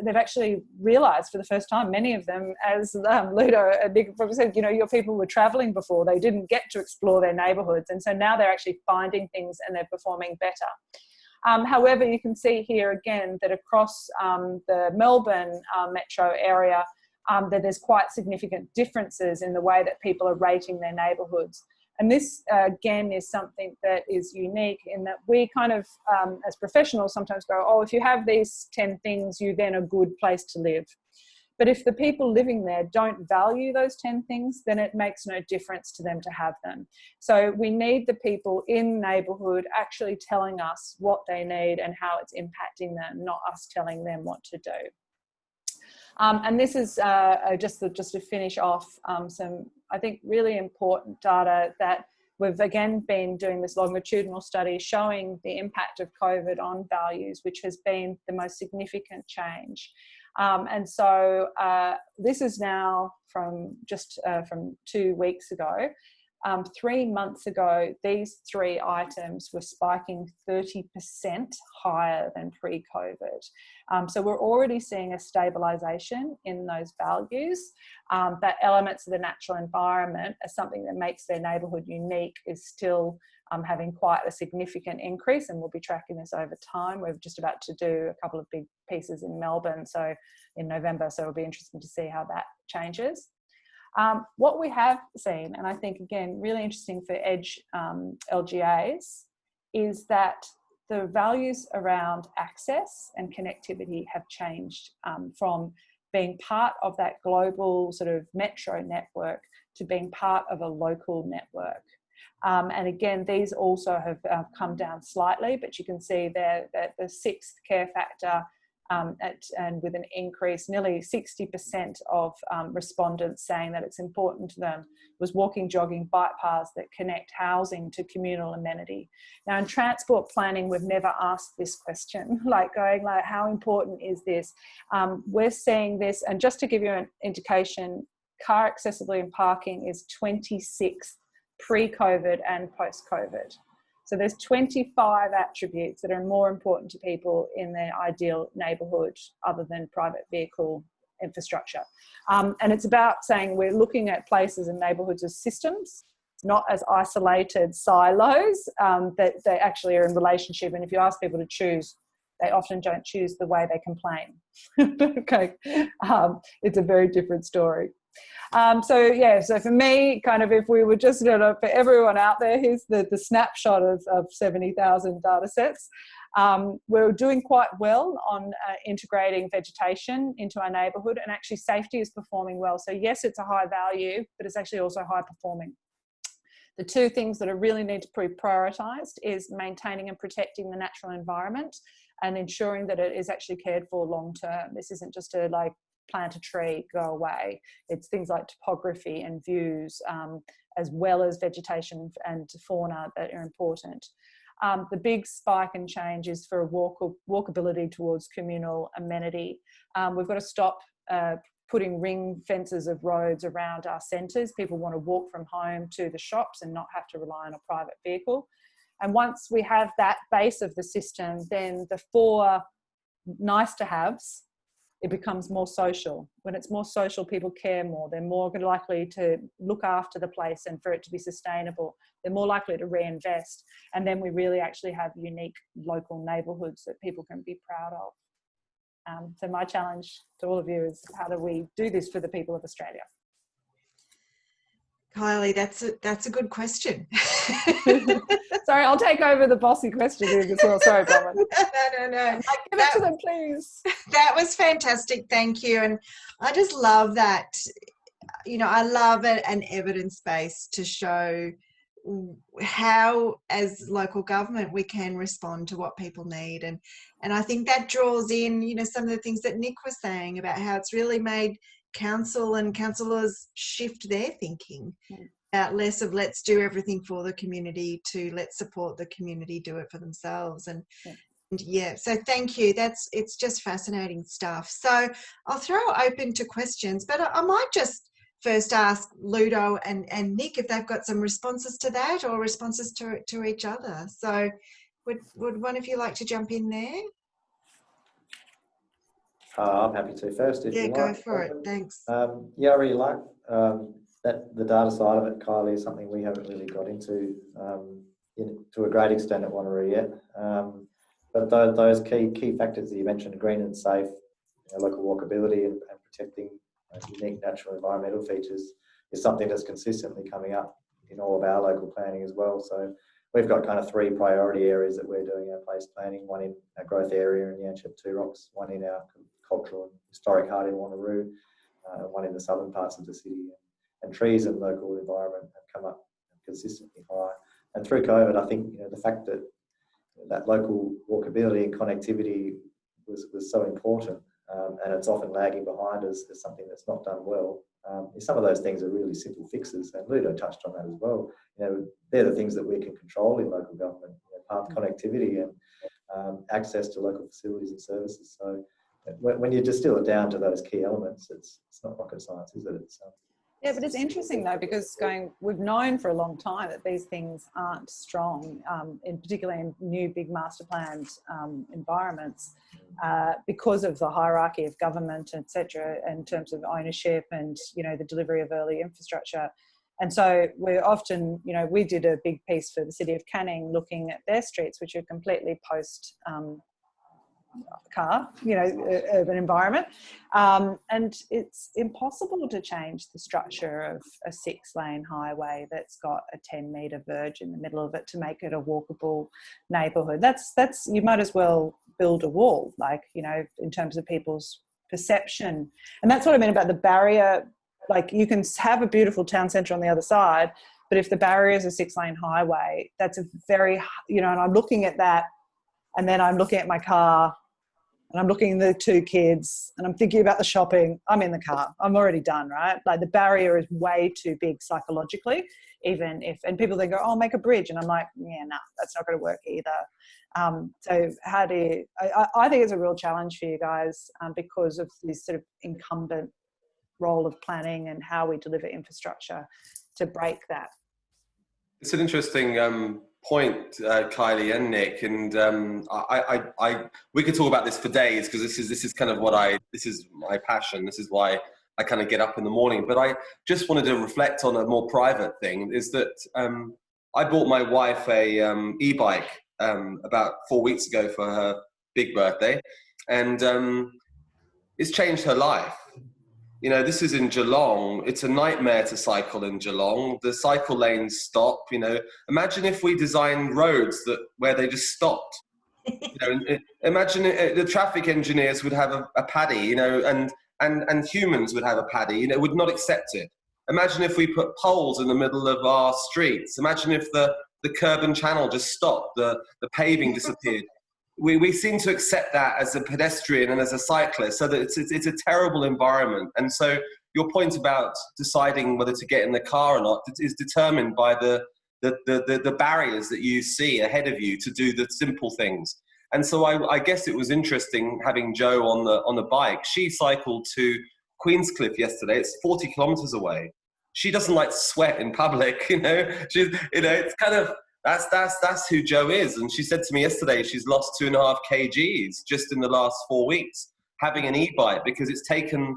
they've actually realised for the first time, many of them, as Ludo and Nick probably said, you know, your people were travelling before, they didn't get to explore their neighbourhoods, and so now they're actually finding things and they're performing better. However, you can see here again that across the Melbourne metro area, that there's quite significant differences in the way that people are rating their neighbourhoods. And this, again, is something that is unique in that we kind of, as professionals, sometimes go, oh, if you have these 10 things, you're then a good place to live. But if the people living there don't value those 10 things, then it makes no difference to them to have them. So we need the people in neighbourhood actually telling us what they need and how it's impacting them, not us telling them what to do. And this is just to finish off some, I think, really important data that we've again been doing this longitudinal study showing the impact of COVID on values, which has been the most significant change. And so this is now from just from 2 weeks ago. 3 months ago, these 3 items were spiking 30% higher than pre-COVID. So we're already seeing a stabilisation in those values. That elements of the natural environment as something that makes their neighbourhood unique is still having quite a significant increase, and we'll be tracking this over time. We're just about to do a couple of big pieces in Melbourne, so in November, so it'll be interesting to see how that changes. What we have seen, and I think again really interesting for EDGE LGAs, is that the values around access and connectivity have changed from being part of that global sort of metro network to being part of a local network. And again, these also have come down slightly, but you can see there that the 6th care factor and with an increase, nearly 60% of respondents saying that it's important to them was walking, jogging, bike paths that connect housing to communal amenity. Now in transport planning, we've never asked this question, like how important is this? We're seeing this, and just to give you an indication, car accessibility and parking is 26th pre-COVID and post-COVID. So there's 25 attributes that are more important to people in their ideal neighbourhood other than private vehicle infrastructure. And it's about saying we're looking at places and neighbourhoods as systems, not as isolated silos, that they actually are in relationship. And if you ask people to choose, they often don't choose the way they complain. Okay, it's a very different story. So for me, kind of, if we were just, you know, for everyone out there, here's the snapshot of 70,000 data sets. We're doing quite well on integrating vegetation into our neighbourhood, and actually safety is performing well. So yes, it's a high value, but it's actually also high performing. The 2 things that are really need to be prioritised is maintaining and protecting the natural environment and ensuring that it is actually cared for long term. This isn't just a like plant a tree, go away. It's things like topography and views, as well as vegetation and fauna that are important. The big spike and change is for walkability towards communal amenity. We've got to stop putting ring fences of roads around our centres. People want to walk from home to the shops and not have to rely on a private vehicle. And once we have that base of the system, then the 4 nice to haves, it becomes more social. When it's more social, people care more. They're more likely to look after the place and for it to be sustainable. They're more likely to reinvest. And then we really actually have unique local neighbourhoods that people can be proud of. So my challenge to all of you is, how do we do this for the people of Australia? Kylie, that's a good question. Sorry, I'll take over the bossy question here as well. Sorry, Bronwyn. No. Give it to them, please. That was fantastic. Thank you. And I just love that, I love an evidence base to show how, as local government, we can respond to what people need. And I think that draws in, some of the things that Nick was saying about how it's really made council and councillors shift their thinking about less of let's do everything for the community to let's support the community do it for themselves. And so thank you. It's just fascinating stuff. So I'll throw open to questions, but I might just first ask Ludo and Nick if they've got some responses to that or responses to each other. So would one of you like to jump in there? I'm happy to first if you like. Go for it. Thanks. I really like that the data side of it, Kylie, is something we haven't really got into to a great extent at Wanneroo yet. But those key factors that you mentioned, green and safe, local walkability and protecting unique natural environmental features, is something that's consistently coming up in all of our local planning as well. So we've got kind of 3 priority areas that we're doing our place planning, one in our growth area in the Anship 2 Rocks, one in our cultural and historic heart in Wanneroo, one in the southern parts of the city. And trees and local environment have come up consistently high. And through COVID, I think the fact that that local walkability and connectivity was so important, and it's often lagging behind as something that's not done well. Some of those things are really simple fixes, and Ludo touched on that as well. They're the things that we can control in local government, path connectivity and access to local facilities and services. So when you distill it down to those key elements, it's not rocket science, is it? Yeah, but it's interesting though, because we've known for a long time that these things aren't strong, in particularly in new big master planned environments, because of the hierarchy of government, etc., in terms of ownership and the delivery of early infrastructure. And so we're often, we did a big piece for the City of Canning looking at their streets, which are completely post car, urban environment, and it's impossible to change the structure of a 6-lane highway that's got a 10-metre verge in the middle of it to make it a walkable neighbourhood. That's you might as well build a wall, in terms of people's perception. And that's what I mean about the barrier. You can have a beautiful town centre on the other side, but if the barrier is a 6-lane highway, that's a very, and I'm looking at that, and then I'm looking at my car, and I'm looking at the 2 kids, and I'm thinking about the shopping. I'm in the car. I'm already done, right? The barrier is way too big psychologically, even if, and people then go, oh, make a bridge. And I'm like, yeah, no, that's not going to work either. So how do you, I think it's a real challenge for you guys because of this sort of incumbent role of planning and how we deliver infrastructure to break that. It's an interesting point, Kylie and Nick, and we could talk about this for days, because this is kind of this is my passion. This is why I kind of get up in the morning. But I just wanted to reflect on a more private thing. Is that I bought my wife a e-bike about 4 weeks ago for her big birthday, and it's changed her life. This is in Geelong. It's a nightmare to cycle in Geelong. The cycle lanes stop. Imagine if we designed roads where they just stopped. Imagine the traffic engineers would have a paddy, and humans would have a paddy. Would not accept it. Imagine if we put poles in the middle of our streets. Imagine if the curb and channel just stopped. The paving disappeared. We seem to accept that as a pedestrian and as a cyclist, so that it's a terrible environment. And so your point about deciding whether to get in the car or not is determined by the the barriers that you see ahead of you to do the simple things. And so I guess it was interesting having Jo on the bike. She cycled to Queenscliff yesterday. It's 40 kilometers away. She doesn't like to sweat in public, you know. She's, you know, it's kind of, that's who Jo is. And she said to me yesterday, she's lost 2.5 kgs just in the last 4 weeks having an e-bike, because it's taken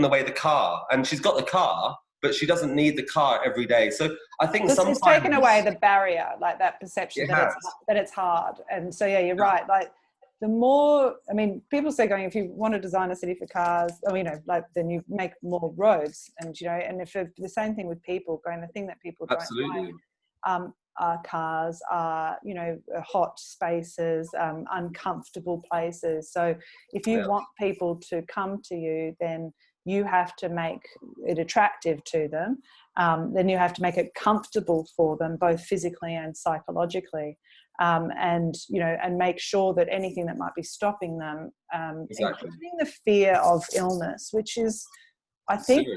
away the car. And she's got the car, but she doesn't need the car every day. So I think sometimes it's taken away the barrier, like that perception that it's hard. And so, yeah, you're right. Like, the more, I mean, people say going, if you want to design a city for cars, or, you know, like, then you make more roads, and, you know, and if the same thing with people going, the thing that people don't like are cars, are, you know, hot spaces, uncomfortable places. So if you want people to come to you, then you have to make it attractive to them. Then you have to make it comfortable for them, both physically and psychologically. And, you know, and make sure that anything that might be stopping them, including the fear of illness, which is, I think,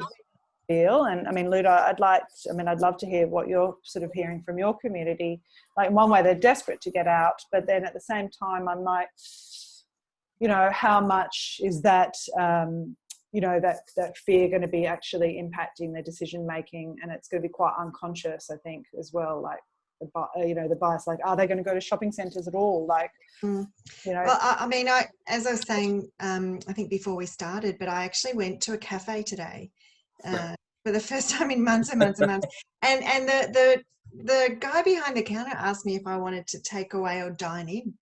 feel. And I mean, Luda, I'd love to hear what you're sort of hearing from your community. Like, in one way, they're desperate to get out, but then at the same time, I'm like, you know, how much is that, you know, that fear going to be actually impacting their decision making? And it's going to be quite unconscious, I think, as well. Like, you know, the bias, like, are they going to go to shopping centres at all? Like, you know. Well, I mean, as I was saying, I think before we started, but I actually went to a cafe today for the first time in months and months and months. And the guy behind the counter asked me if I wanted to take away or dine in.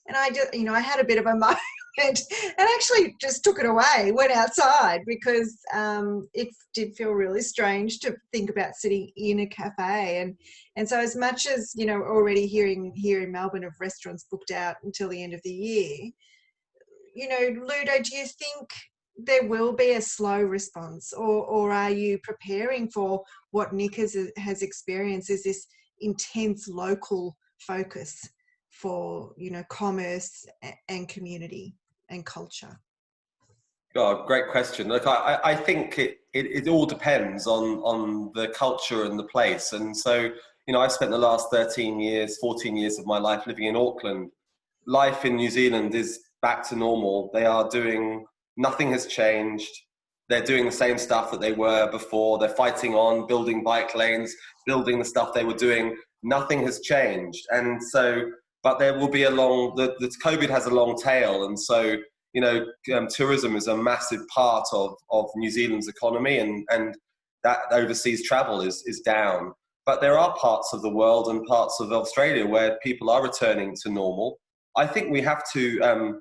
And I just, you know, I had a bit of a moment and actually just took it away, went outside, because it did feel really strange to think about sitting in a cafe. And so, as much as, you know, already hearing here in Melbourne of restaurants booked out until the end of the year, you know, Ludo, do you think there will be a slow response, or are you preparing for what Nick has experienced, is this intense local focus for, you know, commerce and community and culture? Oh, great question. Look, I think it all depends on the culture and the place. And so, you know, I spent the last 14 years of my life living in Auckland. Life in New Zealand is back to normal. Nothing has changed. They're doing the same stuff that they were before. They're fighting on, building bike lanes, building the stuff they were doing. Nothing has changed. And so, but there will be the COVID has a long tail. And so, you know, tourism is a massive part of New Zealand's economy, and that overseas travel is down. But there are parts of the world and parts of Australia where people are returning to normal. I think we have to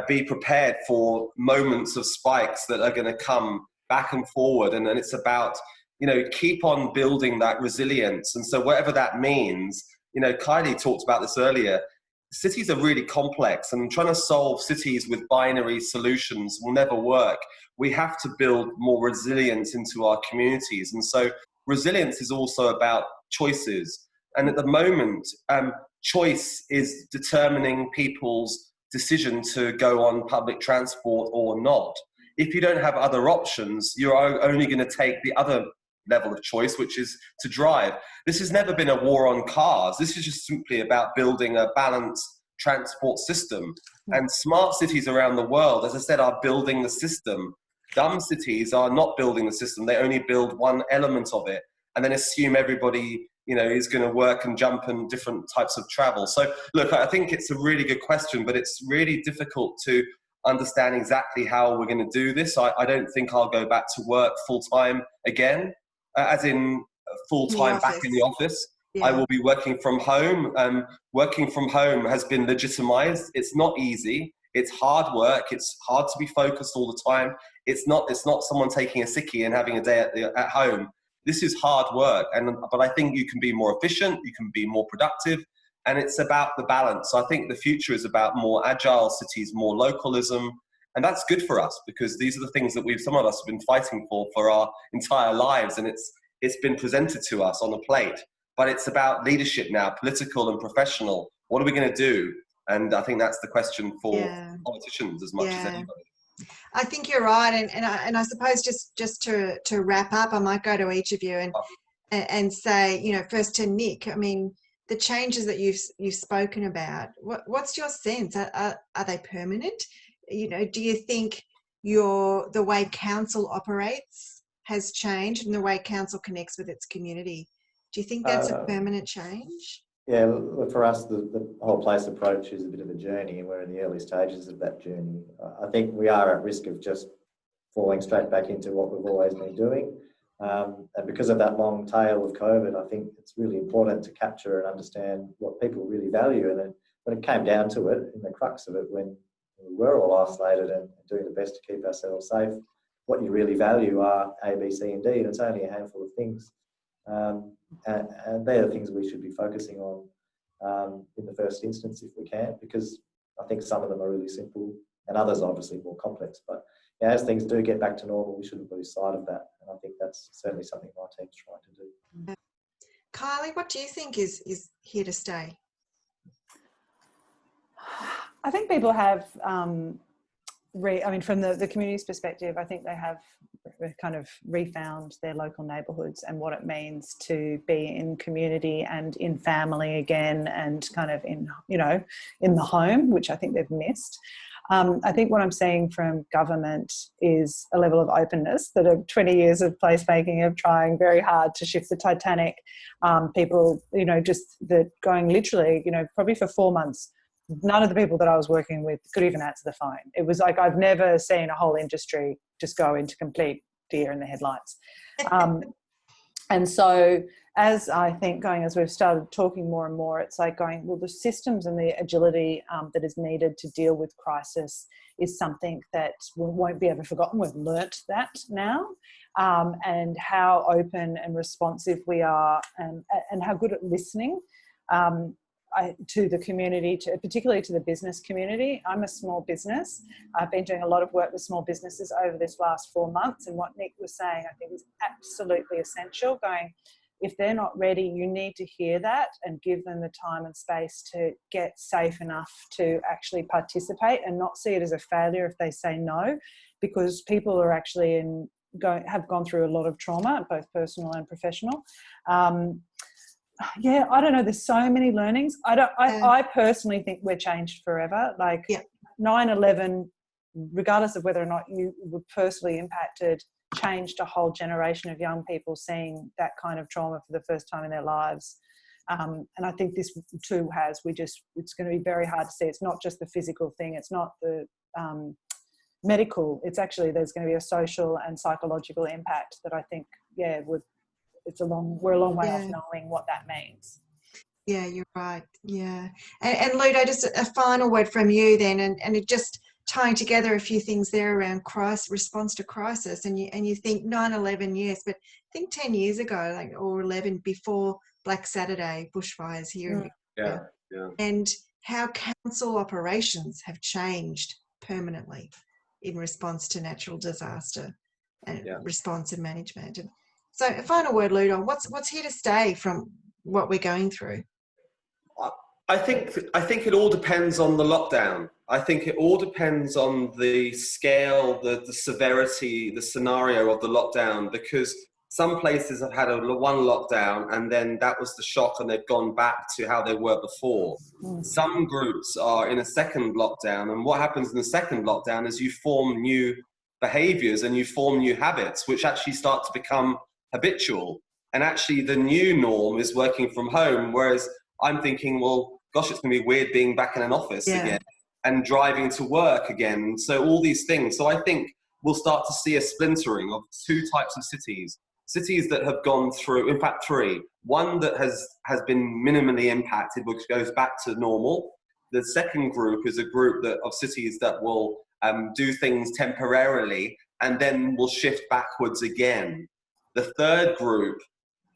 be prepared for moments of spikes that are going to come back and forward. And then it's about, you know, keep on building that resilience. And so whatever that means, you know, Kylie talked about this earlier, cities are really complex, and trying to solve cities with binary solutions will never work. We have to build more resilience into our communities. And so resilience is also about choices. And at the moment, choice is determining people's decision to go on public transport or not. If you don't have other options, you're only going to take the other level of choice, which is to drive. This has never been a war on cars. This is just simply about building a balanced transport system. And smart cities around the world, as I said, are building the system. Dumb cities are not building the system. They only build one element of it and then assume everybody, you know, is going to work and jump in different types of travel. So look, I think it's a really good question, but it's really difficult to understand exactly how we're going to do this. I don't think I'll go back to work full-time again, as in full-time back in the office. Yeah. I will be working from home. Working from home has been legitimized. It's not easy. It's hard work. It's hard to be focused all the time. It's not someone taking a sickie and having a day at home. This is hard work, but I think you can be more efficient, you can be more productive, and it's about the balance. So I think the future is about more agile cities, more localism, and that's good for us, because these are the things that some of us have been fighting for our entire lives, and it's been presented to us on a plate. But it's about leadership now, political and professional. What are we going to do? And I think that's the question for politicians as much as anybody. I think you're right, and I suppose just to wrap up, I might go to each of you, and say, you know, first to Nick, I mean, the changes that you've spoken about, what's your sense? Are they permanent? You know, do you think the way council operates has changed and the way council connects with its community? Do you think that's a permanent change? Yeah, look, for us, the whole place approach is a bit of a journey, and we're in the early stages of that journey. I think we are at risk of just falling straight back into what we've always been doing. And because of that long tail of COVID, I think it's really important to capture and understand what people really value. And then when it came down to it, in the crux of it, when we were all isolated and doing the best to keep ourselves safe, what you really value are A, B, C, and D, and it's only a handful of things. And they're the things we should be focusing on in the first instance if we can, because I think some of them are really simple and others are obviously more complex. But yeah, as things do get back to normal, we shouldn't lose sight of that. And I think that's certainly something my team's trying to do. Kylie, what do you think is here to stay? I think people have, I mean, from the community's perspective, I think they have kind of refound their local neighbourhoods and what it means to be in community and in family again, and kind of in, you know, in the home, which I think they've missed. I think what I'm seeing from government is a level of openness that are 20 years of placemaking, of trying very hard to shift the Titanic. People, you know, just going literally, you know, probably for 4 months, none of the people that I was working with could even answer the phone. It was like, I've never seen a whole industry just go into complete deer in the headlights. And so as I think as we've started talking more and more, it's like going, well, the systems and the agility that is needed to deal with crisis is something that won't be ever forgotten. We've learnt that now, and how open and responsive we are, and how good at listening to the community, particularly to the business community. I'm a small business. I've been doing a lot of work with small businesses over this last 4 months, and what Nick was saying, I think, is absolutely essential. Going, if they're not ready, you need to hear that and give them the time and space to get safe enough to actually participate, and not see it as a failure if they say no, because people are actually have gone through a lot of trauma, both personal and professional. Yeah, I don't know. There's so many learnings. I personally think we're changed forever. Like 9/11, regardless of whether or not you were personally impacted, changed a whole generation of young people seeing that kind of trauma for the first time in their lives. And I think this too has. It's going to be very hard to see. It's not just the physical thing. It's not the medical. It's actually, there's going to be a social and psychological impact that I think, we're a long way off knowing what that means. Yeah, you're right. Yeah. And Ludo, just a final word from you then, and it just tying together a few things there around response to crisis. And you think 9/11, yes, but I think 10 years ago, or 11, before Black Saturday bushfires here in Victoria. Yeah. And how council operations have changed permanently in response to natural disaster and response and management. And so a final word, Ludo, what's here to stay from what we're going through? I think it all depends on the lockdown. I think it all depends on the scale, the severity, the scenario of the lockdown, because some places have had one lockdown and then that was the shock and they've gone back to how they were before. Some groups are in a second lockdown, and what happens in the second lockdown is you form new behaviors and you form new habits, which actually start to become habitual. And actually the new norm is working from home, whereas I'm thinking, well, gosh, it's going to be weird being back in an office again and driving to work again. So all these things. So I think we'll start to see a splintering of two types of cities. Cities that have gone through, in fact, three. One that has been minimally impacted, which goes back to normal. The second group is a group of cities that will do things temporarily and then will shift backwards again. The third group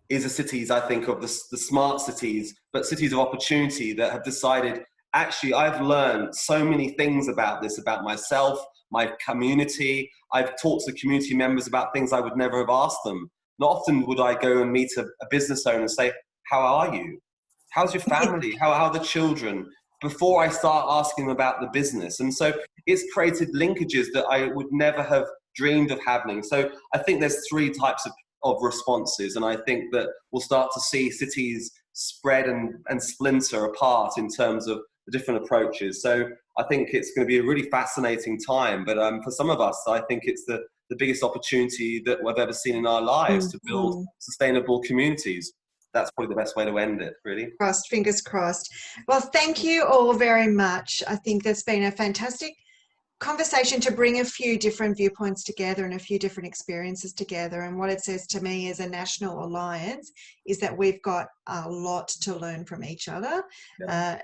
is the cities, I think, of the smart cities, but cities of opportunity that have decided, actually, I've learned so many things about this, about myself, my community. I've talked to community members about things I would never have asked them. Not often would I go and meet a business owner and say, how are you? How's your family? How are the children? Before I start asking them about the business. And so it's created linkages that I would never have dreamed of having. So I think there's three types of responses. And I think that we'll start to see cities spread and splinter apart in terms of the different approaches. So I think it's going to be a really fascinating time. But for some of us, I think it's the biggest opportunity that we've ever seen in our lives to build sustainable communities. That's probably the best way to end it, really. Crossed, fingers crossed. Well, thank you all very much. I think that's been a fantastic conversation to bring a few different viewpoints together and a few different experiences together. And what it says to me as a national alliance is that we've got a lot to learn from each other,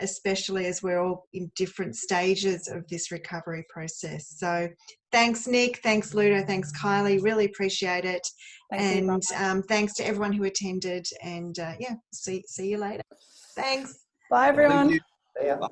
especially as we're all in different stages of this recovery process. So thanks, Nick. Thanks, Ludo. Thanks, Kylie. Really appreciate it. And thanks to everyone who attended. And yeah, see you later. Thanks. Bye, everyone. Thank you. Yeah.